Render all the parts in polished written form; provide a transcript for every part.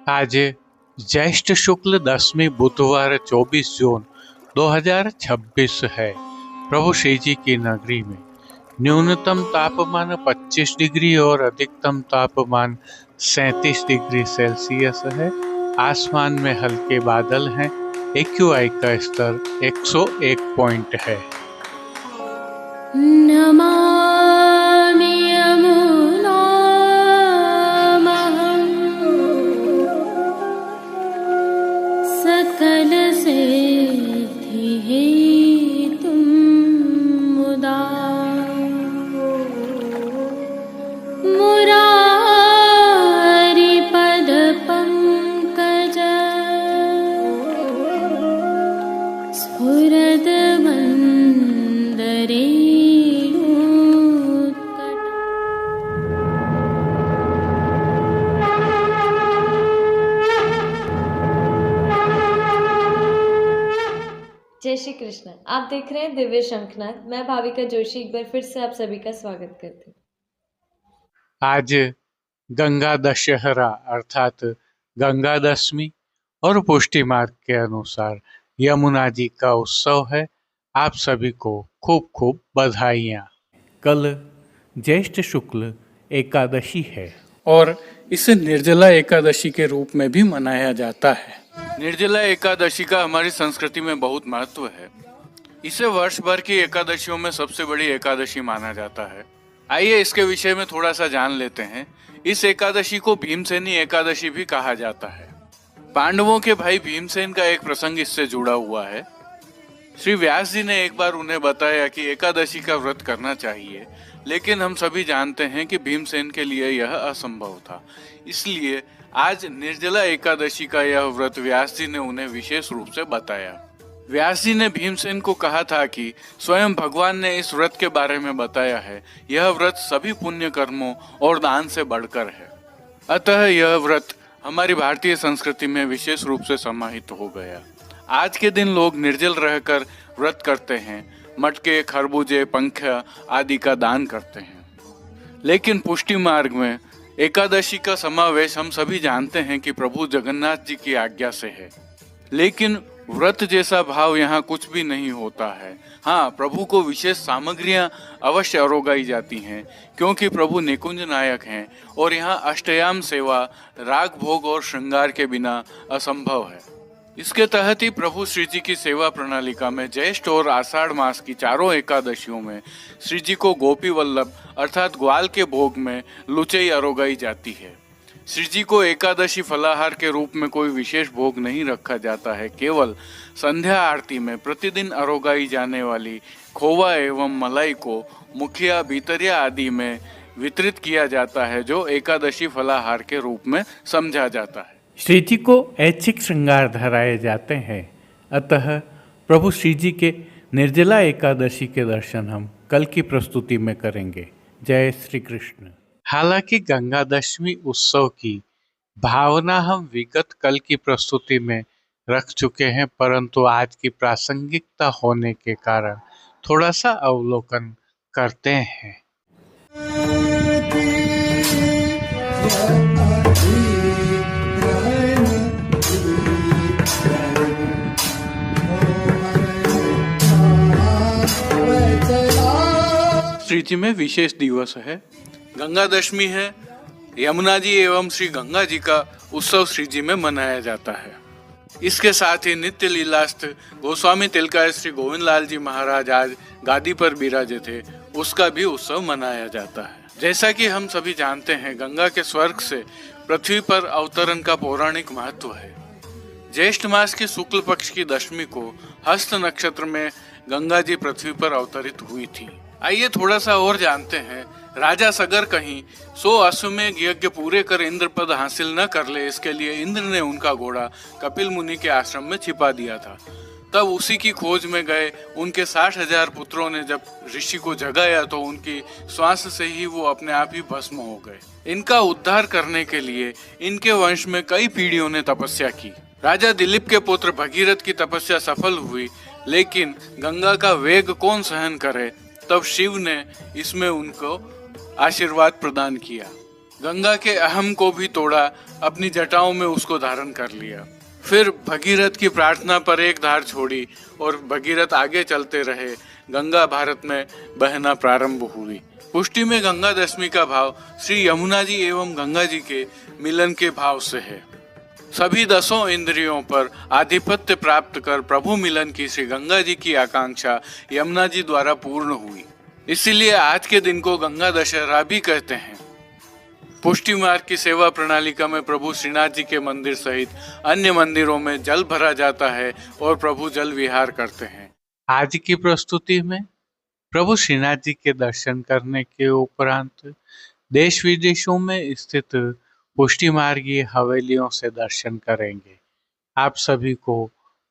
आज ज्येष्ठ शुक्ल दशमी बुधवार 24 जून 2026 है। प्रभु श्री जी की नगरी में न्यूनतम तापमान 25 डिग्री और अधिकतम तापमान 37 डिग्री सेल्सियस है। आसमान में हल्के बादल हैं। AQI का स्तर 101 पॉइंट है। नमामि यमुनामहं सकलसिद्धिहेतुं मुदा मुरारिपदपङ्कज स्फुरद्वन्दरे जय श्री कृष्ण। आप देख रहे हैं दिव्य शंखनाद। मैं भाविका जोशी एक बार फिर से आप सभी का स्वागत करती हूँ। आज गंगा दशहरा अर्थात गंगा दशमी और पुष्टि मार्ग के अनुसार यमुना जी का उत्सव है। आप सभी को खूब खूब बधाइयाँ। कल ज्येष्ठ शुक्ल एकादशी है और इसे निर्जला एकादशी के रूप में भी मनाया जाता है। निर्जला एकादशी का हमारी संस्कृति में बहुत महत्व है। इसे वर्ष भर की एकादशियों में सबसे बड़ी एकादशी माना जाता है। आइए इसके विषय में थोड़ा सा जान लेते हैं। इस एकादशी को भीमसेनी एकादशी भी कहा जाता है। पांडवों के भाई भीमसेन का एक प्रसंग इससे जुड़ा हुआ है। श्री व्यास जी ने एक बार उन्हें बताया कि एकादशी का व्रत करना चाहिए, लेकिन हम सभी जानते हैं कि भीमसेन के लिए यह असंभव था। इसलिए आज निर्जला एकादशी का यह व्रत व्यास जी ने उन्हें विशेष रूप से बताया। व्यास जी ने भीमसेन को कहा था कि स्वयं भगवान ने इस व्रत के बारे में बताया है। यह व्रत सभी पुण्य कर्मों और दान से बढ़कर है। अतः यह व्रत हमारी भारतीय संस्कृति में विशेष रूप से समाहित हो गया। आज के दिन लोग निर्जल रहकर व्रत करते हैं, मटके, खरबूजे, पंखा आदि का दान करते हैं। लेकिन पुष्टि मार्ग में एकादशी का समावेश हम सभी जानते हैं कि प्रभु जगन्नाथ जी की आज्ञा से है। लेकिन व्रत जैसा भाव यहाँ कुछ भी नहीं होता है। हाँ, प्रभु को विशेष सामग्रियाँ अवश्य अरोगाई जाती हैं, क्योंकि प्रभु निकुंज नायक हैं और यहाँ अष्टयाम सेवा, राग भोग और श्रृंगार के बिना असंभव है। इसके तहत ही प्रभु श्री जी की सेवा प्रणालिका में ज्येष्ठ और आषाढ़ मास की चारों एकादशियों में श्री जी को गोपी वल्लभ अर्थात ग्वाल के भोग में लुचई अरोगाई जाती है। श्री जी को एकादशी फलाहार के रूप में कोई विशेष भोग नहीं रखा जाता है। केवल संध्या आरती में प्रतिदिन अरोगाई जाने वाली खोवा एवं मलाई को मुखिया, भीतरिया आदि में वितरित किया जाता है, जो एकादशी फलाहार के रूप में समझा जाता है। श्री जी को ऐच्छिक श्रृंगार धराए जाते हैं। अतः प्रभु श्री जी के निर्जला एकादशी के दर्शन हम कल की प्रस्तुति में करेंगे। जय श्री कृष्ण। हालांकि गंगा दशमी उत्सव की भावना हम विगत कल की प्रस्तुति में रख चुके हैं, परंतु आज की प्रासंगिकता होने के कारण थोड़ा सा अवलोकन करते हैं। श्री जी में विशेष दिवस है, गंगा दशमी है। यमुना जी एवं श्री गंगा जी का उत्सव श्री जी में मनाया जाता है। इसके साथ ही नित्य लीलास्थ गोस्वामी तिलकाय श्री गोविंद लाल जी महाराज आज गादी पर विराजे थे, उसका भी उत्सव मनाया जाता है। जैसा कि हम सभी जानते हैं, गंगा के स्वर्ग से पृथ्वी पर अवतरण का पौराणिक महत्व है। ज्येष्ठ मास की शुक्ल पक्ष की दशमी को हस्त नक्षत्र में गंगा जी पृथ्वी पर अवतरित हुई थी। आइए थोड़ा सा और जानते हैं। राजा सगर कहीं 100 अश्वमेघ यज्ञ पूरे कर इंद्र पद हासिल न कर ले, इसके लिए इंद्र ने उनका घोड़ा कपिल मुनि के आश्रम में छिपा दिया था। तब उसी की खोज में गए उनके 60,000 पुत्रों ने जब ऋषि को जगाया तो उनकी श्वास से ही वो अपने आप ही भस्म हो गए। इनका उद्धार करने के लिए इनके वंश में कई पीढ़ियों ने तपस्या की। राजा दिलीप के पुत्र भगीरथ की तपस्या सफल हुई, लेकिन गंगा का वेग कौन सहन करे। तब शिव ने इसमें उनको आशीर्वाद प्रदान किया। गंगा के अहम को भी तोड़ा, अपनी जटाओं में उसको धारण कर लिया। फिर भगीरथ की प्रार्थना पर एक धार छोड़ी और भगीरथ आगे चलते रहे। गंगा भारत में बहना प्रारंभ हुई। पुष्टि में गंगा दशमी का भाव श्री यमुना जी एवं गंगा जी के मिलन के भाव से है। सभी 10 इंद्रियों पर आधिपत्य प्राप्त कर प्रभु मिलन की श्री गंगा जी की आकांक्षा यमुना जी द्वारा पूर्ण हुई। इसीलिए आज के दिन को गंगा दशहरा भी कहते हैं। पुष्टि मार्ग की सेवा प्रणालिका में प्रभु श्रीनाथ जी के मंदिर सहित अन्य मंदिरों में जल भरा जाता है और प्रभु जल विहार करते हैं। आज की प्रस्तुति में प्रभु श्रीनाथ जी के दर्शन करने के उपरांत देश विदेशों में स्थित पुष्टि मार्गीय हवेलियों से दर्शन करेंगे। आप सभी को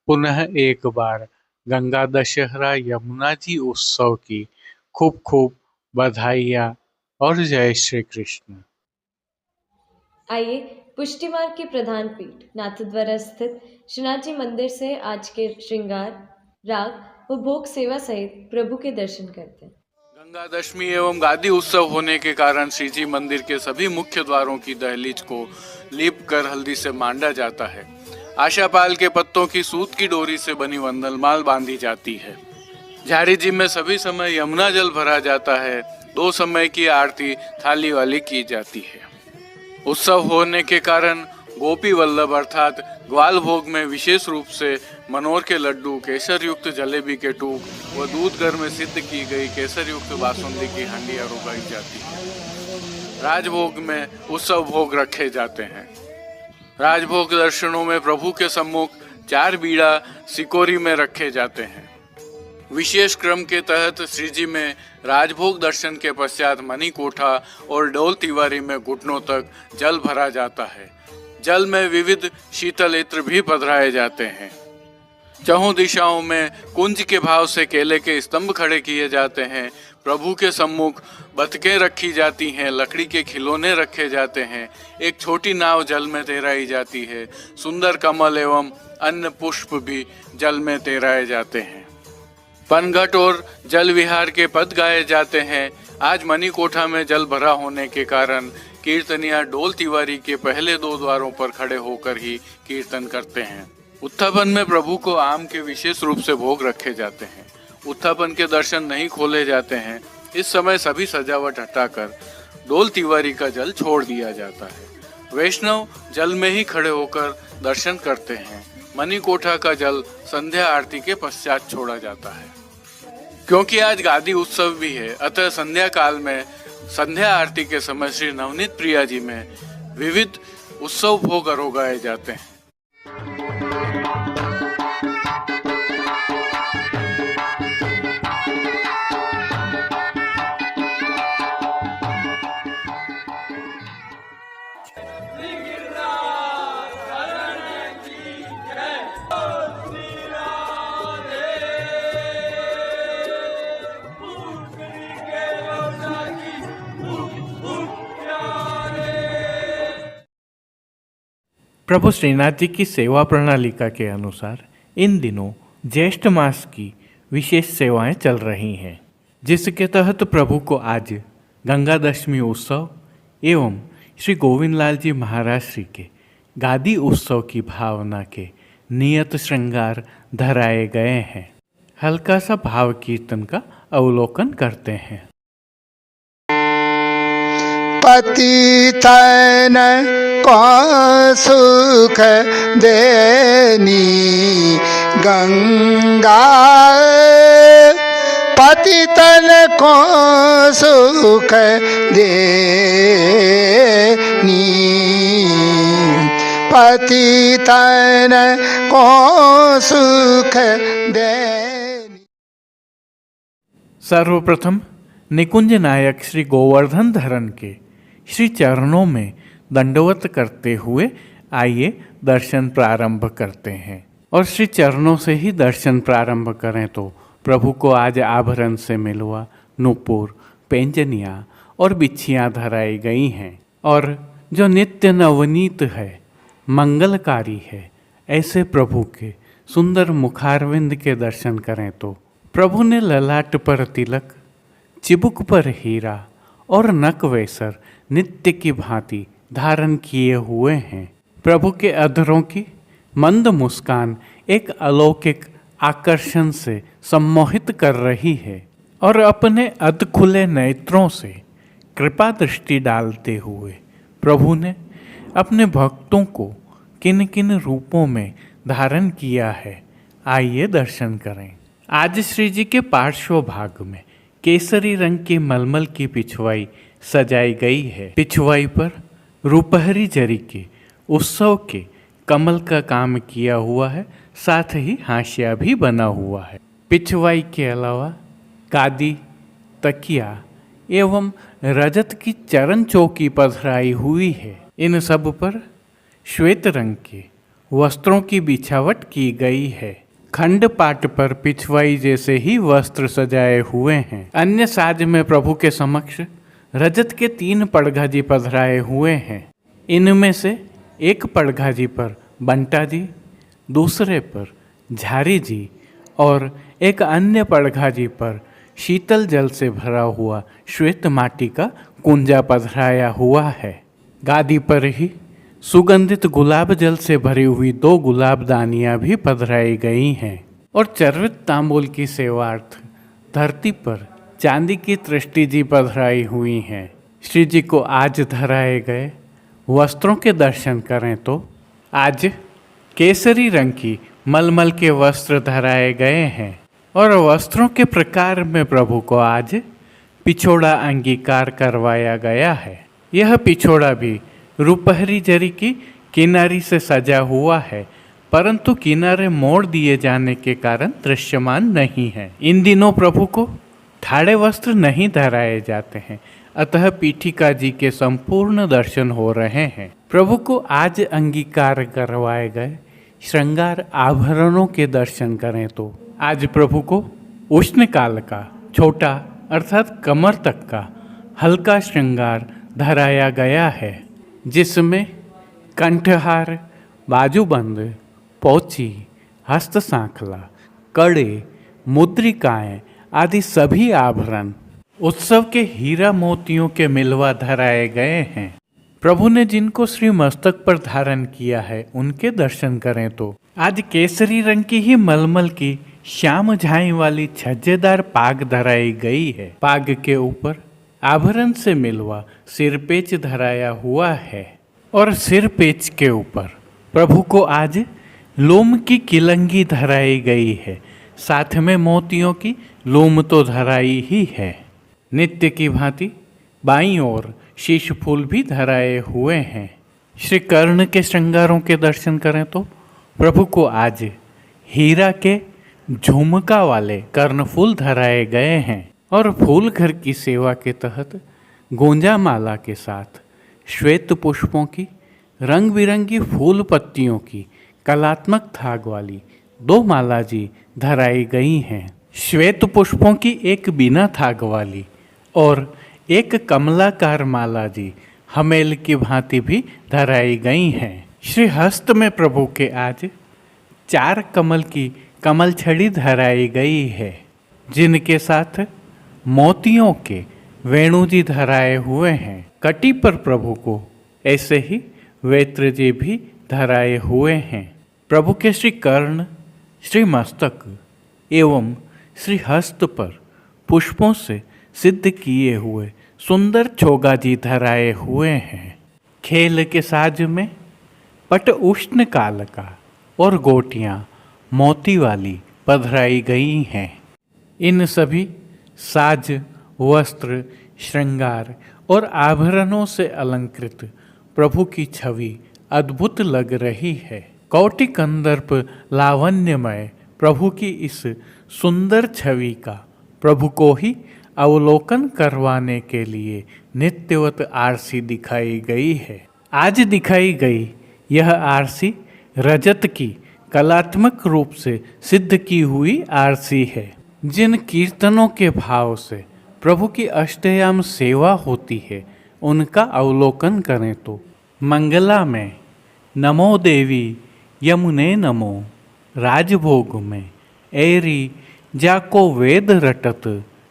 पुनः एक बार गंगा दशहरा यमुना जी उत्सव की खूब खूब बधाइयाँ और जय श्री कृष्ण। आइए पुष्टि मार्ग के प्रधान पीठ नाथद्वारा स्थित श्रीनाथ जी मंदिर से आज के श्रृंगार, राग व भोग सेवा सहित प्रभु के दर्शन करते हैं। गंगा दशमी एवं गादी उत्सव होने के कारण श्री जी मंदिर के सभी मुख्य द्वारों की दहलीज को लीप कर हल्दी से मांडा जाता है। आशापाल के पत्तों की सूत की डोरी से बनी वंदनमाल बांधी जाती है। झाड़ी जी में सभी समय यमुना जल भरा जाता है। 2 समय की आरती थाली वाली की जाती है। उत्सव होने के कारण गोपी वल्लभ अर्थात ग्वाल भोग में विशेष रूप से मनोर के लड्डू, केसर युक्त जलेबी के टूक व दूध घर में सिद्ध की गई केसर युक्त बासुंदी की हांडियां उगाई जाती है। राजभोग में उत्सव भोग रखे जाते हैं। राजभोग दर्शनों में प्रभु के सम्मुख 4 बीड़ा सिकोरी में रखे जाते हैं। विशेष क्रम के तहत श्री जी में राजभोग दर्शन के पश्चात मणि कोठा और डोल तिवारी में घुटनों तक जल भरा जाता है। जल में विविध शीतल इत्र भी पधराए जाते हैं। चहुं दिशाओं में कुंज के भाव से केले के स्तंभ खड़े किए जाते हैं। प्रभु के सम्मुख बतकें रखी जाती हैं, लकड़ी के खिलौने रखे जाते हैं। एक छोटी नाव जल में तैराई जाती है। सुंदर कमल एवं अन्य पुष्प भी जल में तैराए जाते हैं। पनघट और जल विहार के पद गाए जाते हैं। आज मणि कोठा में जल भरा होने के कारण कीर्तनिया डोल तिवारी के पहले 2 द्वारों पर खड़े होकर ही कीर्तन करते हैं। उत्थापन में प्रभु को आम के विशेष रूप से भोग रखे जाते हैं। उत्थापन के दर्शन नहीं खोले जाते हैं। इस समय सभी सजावट हटाकर डोल तिवारी का जल छोड़ दिया जाता है। वैष्णव जल में ही खड़े होकर दर्शन करते हैं। मणि कोठा का जल संध्या आरती के पश्चात छोड़ा जाता है। क्योंकि आज गादी उत्सव भी है, अतः संध्या काल में संध्या आरती के समय श्री नवनीत प्रिया जी में विविध उत्सव भोग अरोगाए जाते हैं। प्रभु श्रीनाथ जी की सेवा प्रणालिका के अनुसार इन दिनों ज्येष्ठ मास की विशेष सेवाएं चल रही हैं, जिसके तहत प्रभु को आज गंगा दशमी उत्सव एवं श्री गोविंद लाल जी महाराज श्री के गादी उत्सव की भावना के नियत श्रृंगार धराए गए हैं। हल्का सा भाव कीर्तन का अवलोकन करते हैं। पतितन को सुख देनी गंगा, पतितन को सुख देनी, पतितन को सुख देनी। सर्वप्रथम निकुंज नायक श्री गोवर्धन धरन के श्री चरणों में दंडवत करते हुए आइए दर्शन प्रारंभ करते हैं। और श्री चरणों से ही दर्शन प्रारंभ करें तो प्रभु को आज आभरण से मिलवा नूपुर, पेंजनिया और बिच्छियाँ धराई गई हैं और जो नित्य नवनीत है, मंगलकारी है, ऐसे प्रभु के सुंदर मुखारविंद के दर्शन करें तो प्रभु ने ललाट पर तिलक, चिबुक पर हीरा और नक वेसर नित्य की भांति धारण किए हुए हैं। प्रभु के अधरों की मंद मुस्कान एक अलौकिक आकर्षण से सम्मोहित कर रही है और अपने अध खुले नेत्रों से कृपा दृष्टि डालते हुए प्रभु ने अपने भक्तों को किन किन रूपों में धारण किया है, आइए दर्शन करें। आज श्री जी के पार्श्व भाग में केसरी रंग की मलमल की पिछवाई सजाई गई है। पिछवाई पर रुपहरी जरी के उत्सव के कमल का काम किया हुआ है, साथ ही हाशिया भी बना हुआ है। पिछवाई के अलावा गादी, तकिया एवं रजत की चरण चौकी पधराई हुई है। इन सब पर श्वेत रंग के वस्त्रों की बिछावट की गई है। खंड पाट पर पिछवाई जैसे ही वस्त्र सजाए हुए हैं। अन्य साज में प्रभु के समक्ष रजत के 3 पड़घाजी पधराए हुए हैं। इनमें से एक पड़घाजी पर बंटा जी, दूसरे पर झारी जी और एक अन्य पड़घाजी पर शीतल जल से भरा हुआ श्वेत माटी का कुंजा पधराया हुआ है। गादी पर ही सुगंधित गुलाब जल से भरी हुई 2 गुलाबदानियाँ भी पधराई गई हैं और चर्वित तांबूल की सेवार्थ धरती पर चांदी की तृष्टि जी पधराई हुई हैं। श्री जी को आज धराए गए वस्त्रों के दर्शन करें तो आज केसरी रंग की मलमल के वस्त्र धराए गए हैं और वस्त्रों के प्रकार में प्रभु को आज पिछोड़ा अंगीकार करवाया गया है। यह पिछोड़ा भी रुपहरी जरी की किनारी से सजा हुआ है, परंतु किनारे मोड़ दिए जाने के कारण दृश्यमान नहीं है। इन दिनों प्रभु को ठाड़े वस्त्र नहीं धराए जाते हैं, अतः पीठिका जी के संपूर्ण दर्शन हो रहे हैं। प्रभु को आज अंगीकार करवाए गए श्रृंगार आभरणों के दर्शन करें तो आज प्रभु को उष्ण काल का छोटा अर्थात कमर तक का हल्का श्रृंगार धराया गया है, जिसमें कंठहार, बाजूबंद, पोची, हस्त सांखला, कड़े, मुद्रिकाएं आदि सभी आभरण उत्सव के हीरा मोतियों के मिलवा धराए गए हैं। प्रभु ने जिनको श्री मस्तक पर धारण किया है उनके दर्शन करें तो आज केसरी रंग की ही मलमल की श्याम झाई वाली छज्जेदार पाग धराई गई है। पाग के ऊपर आभरण से मिलवा सिरपेच धराया हुआ है और सिरपेच के ऊपर प्रभु को आज लोम की किलंगी धराई गई है, साथ में मोतियों की लोम तो धराई ही है। नित्य की भांति बाईं ओर शीश फूल भी धराए हुए हैं। श्री कर्ण के श्रृंगारों के दर्शन करें तो प्रभु को आज हीरा के झुमका वाले कर्णफूल धराए गए हैं और फूल घर की सेवा के तहत गोंजा माला के साथ श्वेत पुष्पों की रंग बिरंगी फूल पत्तियों की कलात्मक थाग वाली 2 माला जी धराई गई हैं। श्वेत पुष्पों की एक बिना थाग वाली और एक कमलाकार माला जी हमेल की भांति भी धराई गई हैं। श्री हस्त में प्रभु के आज 4 कमल की कमल छड़ी धराई गई है, जिनके साथ मोतियों के वेणु जी धराए हुए हैं। कटी पर प्रभु को ऐसे ही वेत्र जी भी धराए हुए हैं। प्रभु के श्री कर्ण, श्री मस्तक एवं श्री हस्त पर पुष्पों से सिद्ध किए हुए सुंदर चोगा जी धराए हुए हैं। खेल के साज में पट उष्ण काल का और गोटियां मोती वाली पधराई गई हैं। इन सभी साज, वस्त्र, श्रृंगार और आभरणों से अलंकृत प्रभु की छवि अद्भुत लग रही है। कौटि कंदर्प लावण्यमय प्रभु की इस सुंदर छवि का प्रभु को ही अवलोकन करवाने के लिए नित्यवत आरसी दिखाई गई है। आज दिखाई गई यह आरसी रजत की कलात्मक रूप से सिद्ध की हुई आरसी है। जिन कीर्तनों के भाव से प्रभु की अष्टयाम सेवा होती है उनका अवलोकन करें तो मंगला में नमो देवी यमुने नमो, राजभोग में एरी जाको वेद रटत,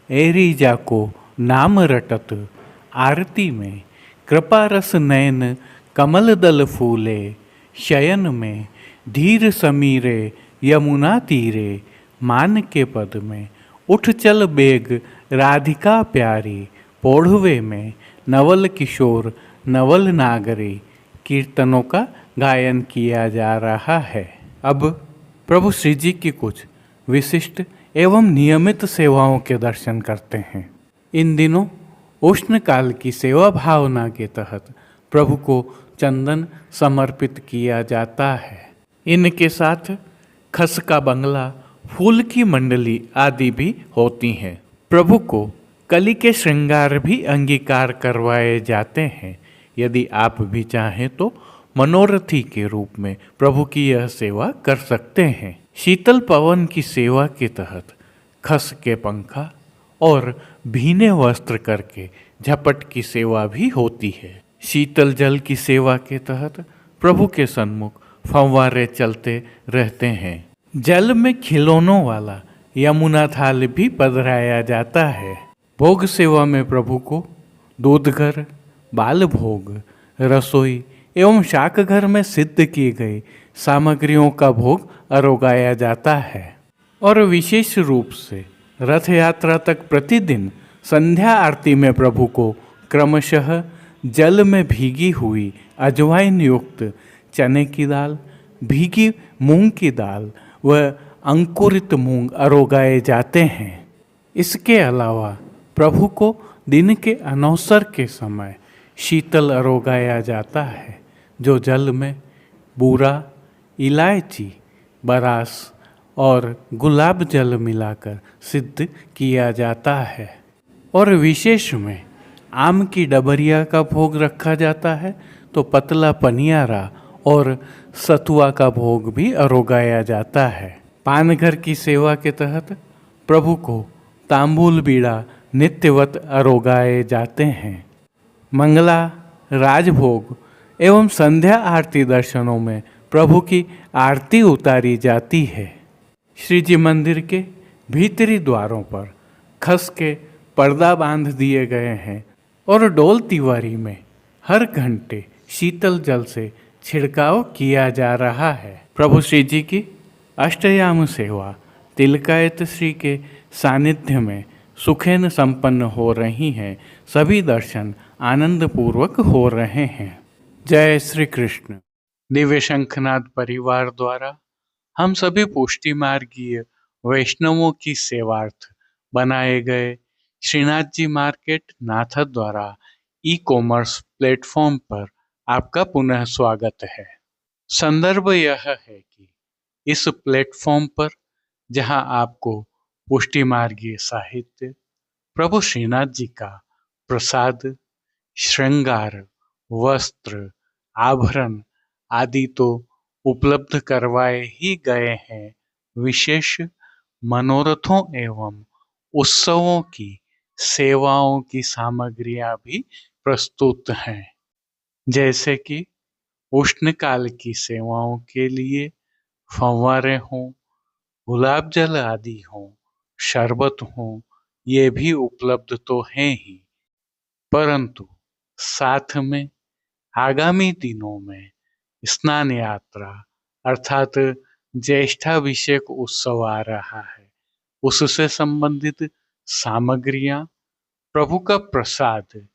एरी जाको नाम रटत, आरती में कृपा रस नयन कमल दल फूले, शयन में धीर समीरे यमुना तीरे, मान के पद में उठ चल बेग राधिका प्यारी, पोढ़वे में नवल किशोर नवल नागरी, कीर्तनों का गायन किया जा रहा है। अब प्रभु श्री जी की कुछ विशिष्ट एवं नियमित सेवाओं के दर्शन करते हैं। इन दिनों उष्ण काल की सेवा भावना के तहत प्रभु को चंदन समर्पित किया जाता है। इनके साथ खस का बंगला, फूल की मंडली आदि भी होती हैं। प्रभु को कली के श्रृंगार भी अंगीकार करवाए जाते हैं। यदि आप भी चाहें तो मनोरथी के रूप में प्रभु की यह सेवा कर सकते हैं। शीतल पवन की सेवा के तहत खस के पंखा और भीने वस्त्र करके झपट की सेवा भी होती है। शीतल जल की सेवा के तहत प्रभु के सन्मुख फव्वारे चलते रहते हैं। जल में खिलौनों वाला यमुना थाल भी पधराया जाता है। भोग सेवा में प्रभु को दूधघर, बाल भोग, रसोई एवं शाक घर में सिद्ध की गई सामग्रियों का भोग अरोगाया जाता है। और विशेष रूप से रथ यात्रा तक प्रतिदिन संध्या आरती में प्रभु को क्रमशः जल में भीगी हुई अजवाइन युक्त चने की दाल, भीगी मूंग की दाल व अंकुरित मूंग अरोगाए जाते हैं। इसके अलावा प्रभु को दिन के अनवसर के समय शीतल अरोगाया जाता है, जो जल में बूरा, इलायची, बरास और गुलाब जल मिलाकर सिद्ध किया जाता है। और विशेष में आम की डबरिया का भोग रखा जाता है, तो पतला पनियारा और सतुआ का भोग भी अरोगाया जाता है। पानघर की सेवा के तहत प्रभु को तांबूल बीड़ा नित्यवत अरोगाए जाते हैं। मंगला, राजभोग एवं संध्या आरती दर्शनों में प्रभु की आरती उतारी जाती है। श्री जी मंदिर के भीतरी द्वारों पर खस के पर्दा बांध दिए गए हैं और डोल तिवारी में हर घंटे शीतल जल से छिड़काव किया जा रहा है। प्रभु श्री जी की अष्टयाम सेवा तिलकायत श्री के सानिध्य में सुखेन संपन्न हो रही हैं। सभी दर्शन आनंद पूर्वक हो रहे हैं। जय श्री कृष्ण। दिव्य शंखनाद परिवार द्वारा हम सभी पुष्टि मार्गीय वैष्णवों की सेवार्थ बनाए गए श्रीनाथ जी मार्केट नाथ द्वारा ई-कॉमर्स प्लेटफॉर्म पर आपका पुनः स्वागत है। संदर्भ यह है कि इस प्लेटफॉर्म पर जहां आपको पुष्टि मार्गीय साहित्य, प्रभु श्रीनाथ जी का प्रसाद, श्रृंगार, वस्त्र, आभरण आदि तो उपलब्ध करवाए ही गए हैं, विशेष मनोरथों एवं उत्सवों की सेवाओं की सामग्रियां भी प्रस्तुत हैं, जैसे कि उष्णकाल की सेवाओं के लिए फव्वारे हों, गुलाब जल आदि हों, शरबत हों, ये भी उपलब्ध तो हैं ही, परंतु साथ में आगामी दिनों में स्नान यात्रा अर्थात ज्येष्ठाभिषेक उत्सव आ रहा है। उससे संबंधित सामग्रियां, प्रभु का प्रसाद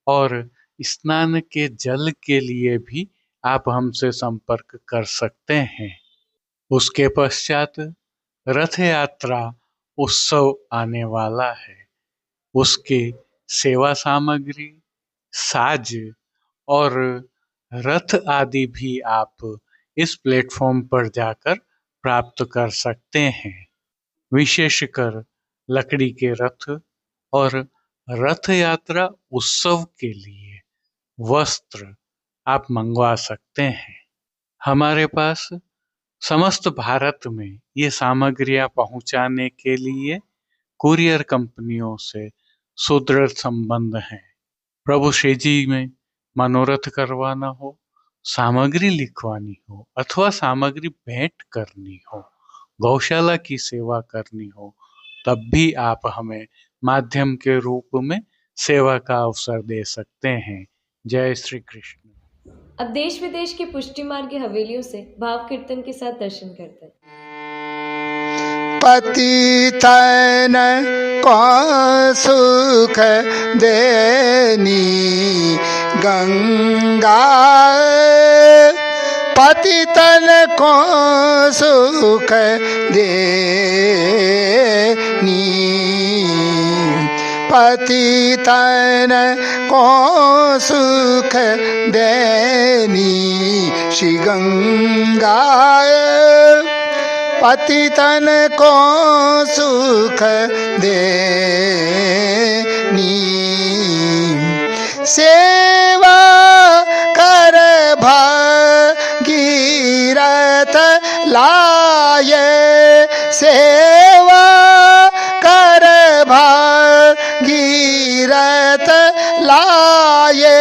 और स्नान के जल के लिए भी आप हमसे संपर्क कर सकते हैं। उसके पश्चात रथ यात्रा उत्सव आने वाला है। उसके सेवा सामग्री, साज और रथ आदि भी आप इस प्लेटफॉर्म पर जाकर प्राप्त कर सकते हैं। विशेषकर लकड़ी के रथ और रथ यात्रा उत्सव के लिए वस्त्र आप मंगवा सकते हैं। हमारे पास समस्त भारत में ये सामग्रियां पहुंचाने के लिए कुरियर कंपनियों से सुदृढ़ संबंध हैं। प्रभु श्री जी में मनोरथ करवाना हो, सामग्री लिखवानी हो अथवा सामग्री भेंट करनी हो, गौशाला की सेवा करनी हो, तब भी आप हमें माध्यम के रूप में सेवा का अवसर दे सकते हैं। जय श्री कृष्ण। अब देश विदेश की पुष्टि मार्ग की हवेलियों से भाव कीर्तन के साथ दर्शन करते हैं। पतितन को सुख देनी गंगा, पतितन को सुख देनी, पतितन को सुख देनी श्री गंगा, पतितन को सुख देनी, सेवा कर भागीरथ लाए, सेवा कर भागीरथ लाए,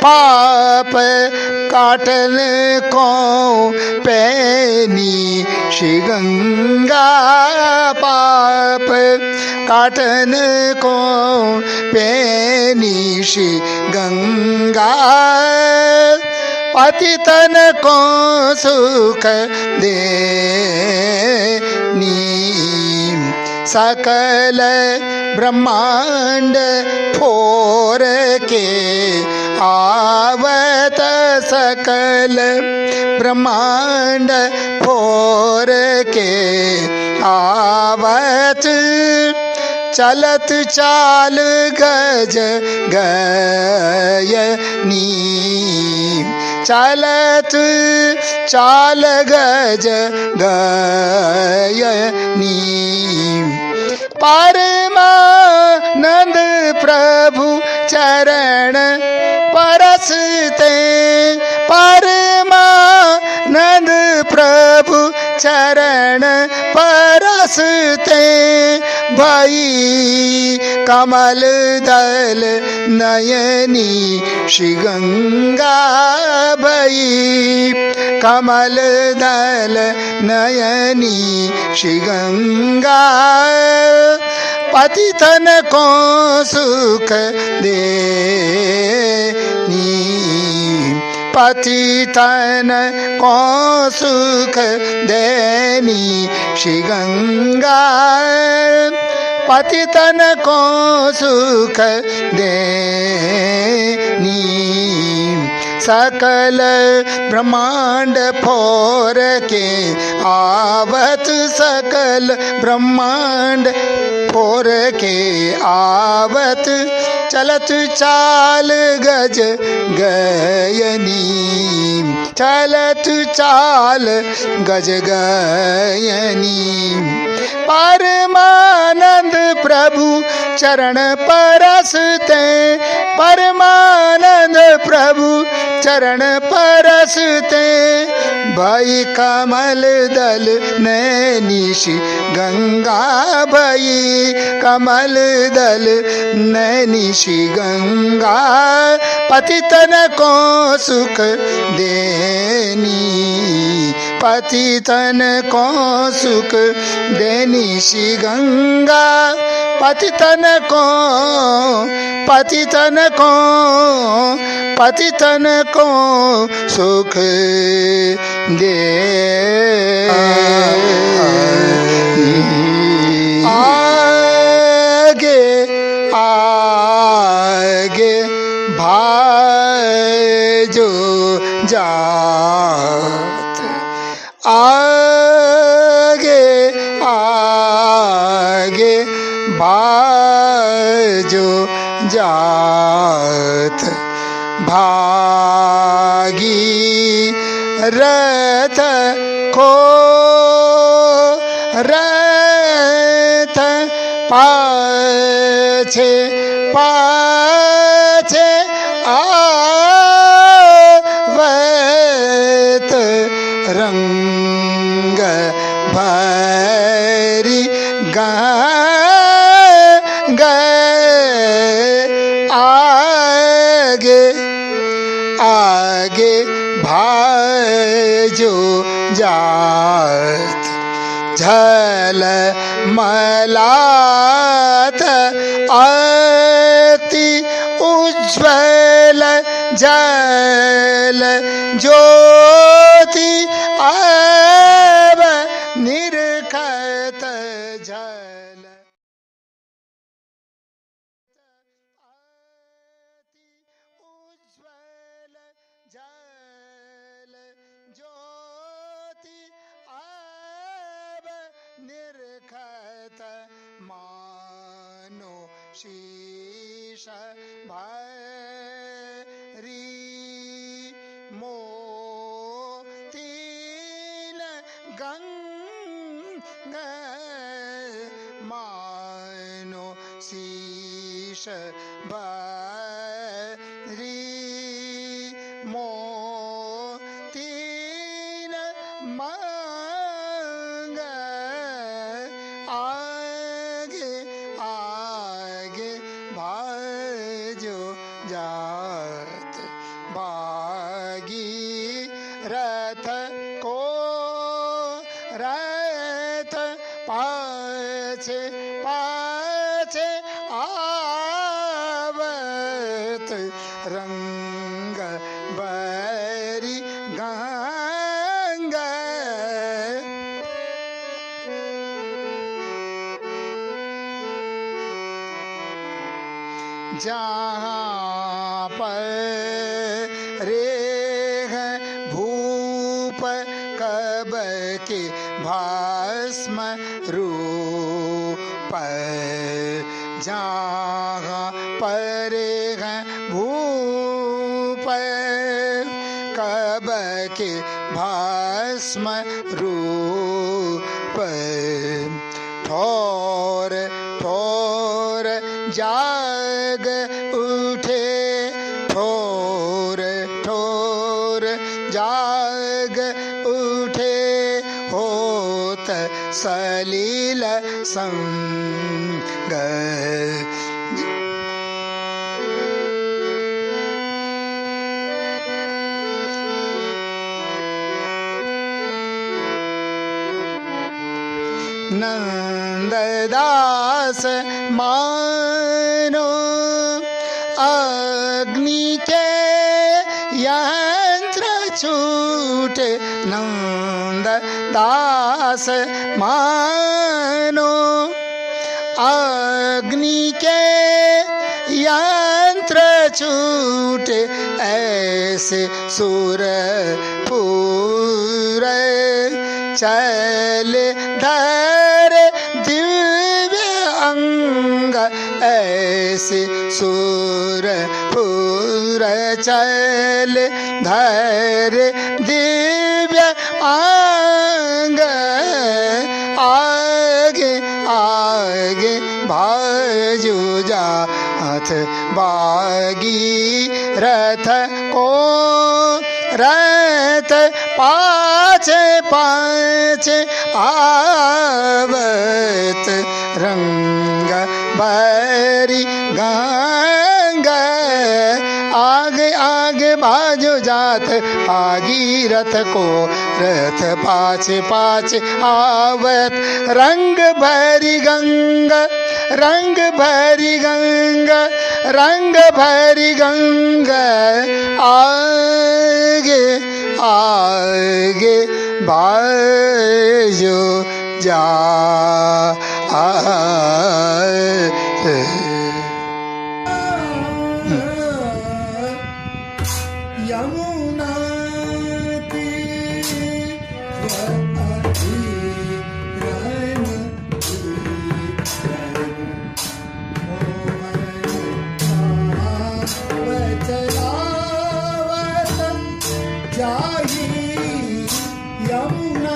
पाप काटन को पैनी श्री गंगा, पाप काटन को पैनी श्री गंगा, पतितन को सुख देनी, सकल ब्रह्मांड फोर के आवत, सकल ब्रह्मांड फोर के आवत, चलत चाल गज गयनी, चलत चाल गज गयनी, परमानंद प्रभु चरण परसते, परमानंद प्रभु चरण परसते, भई कमल दल नयनी श्री गंगा, भई कमल दल नयनी श्री गंगा, पतितन को सुख देनी, पतितन को सुख देनी श्री गंगा, पतितन को सुख देनी, सकल ब्रह्मांड फोर के आवत, सकल ब्रह्मांड फोर के आवत, चलत चाल गज गयनी, चलत चाल गज गयनी, परमानंद प्रभु चरण परसते, परमानंद प्रभु चरण परसते, भई कमल दल नैनी श्री गंगा, भई कमल दल नैनी श्री गंगा, पतितन को सुख देनी, पतितन को सुख देनी श्री गंगा, पतितन को, पतितन को, पतितन को सुख दे। आगे आगे भाजो जात, आगे आगे भाजो जात, भागी रथ को रथ पाछे पाछे आवत, रंग भरी गए आगे आगे भाजो जात, झल मलात अति उज्ज्वल जल ज्योति अब निरखत जल उज्ज्वल जल ज्योति अब निरखत मानो शीश भरी मोतिन गंगा मानो शीश भरी मोतिन मांग आगे आगे भाजो जात बागी रथ को रथ पाछे पाछे आवत रंग बरी गंगा जहाँ पर रे हैं भूप कब के भस्म रूप जहाँ पर हैं भूप कब के भस्म रूप ठोर ठोर जाग उठे ठोर ठोर जाग उठे होत सलील संग नंददास मानो अग्नि के यंत्र छूटे नंददास मानो अग्नि के यंत्र छूटे ऐसे सुर पूरे चल धर दिव्य अंग ऐसे सुर पूर चल धर दिव्य अंग आगे आगे भाजो जात बागी रथ को रथ पाछे पाछे आवत रंग बरी गंगा आगे आगे बाजो जात आगी रथ को रथ पाछे पाछे आवत रंग भरी गंगा रंग भरी गंगा रंग भरी गंगा आगे आगे बाजो जा यमुना यमुना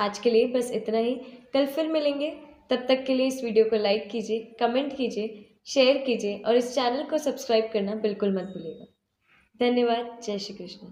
आज के लिए बस इतना ही। कल फिर मिलेंगे। तब तक के लिए इस वीडियो को लाइक कीजिए, कमेंट कीजिए, शेयर कीजिए और इस चैनल को सब्सक्राइब करना बिल्कुल मत भूलिएगा। धन्यवाद। जय श्री कृष्ण।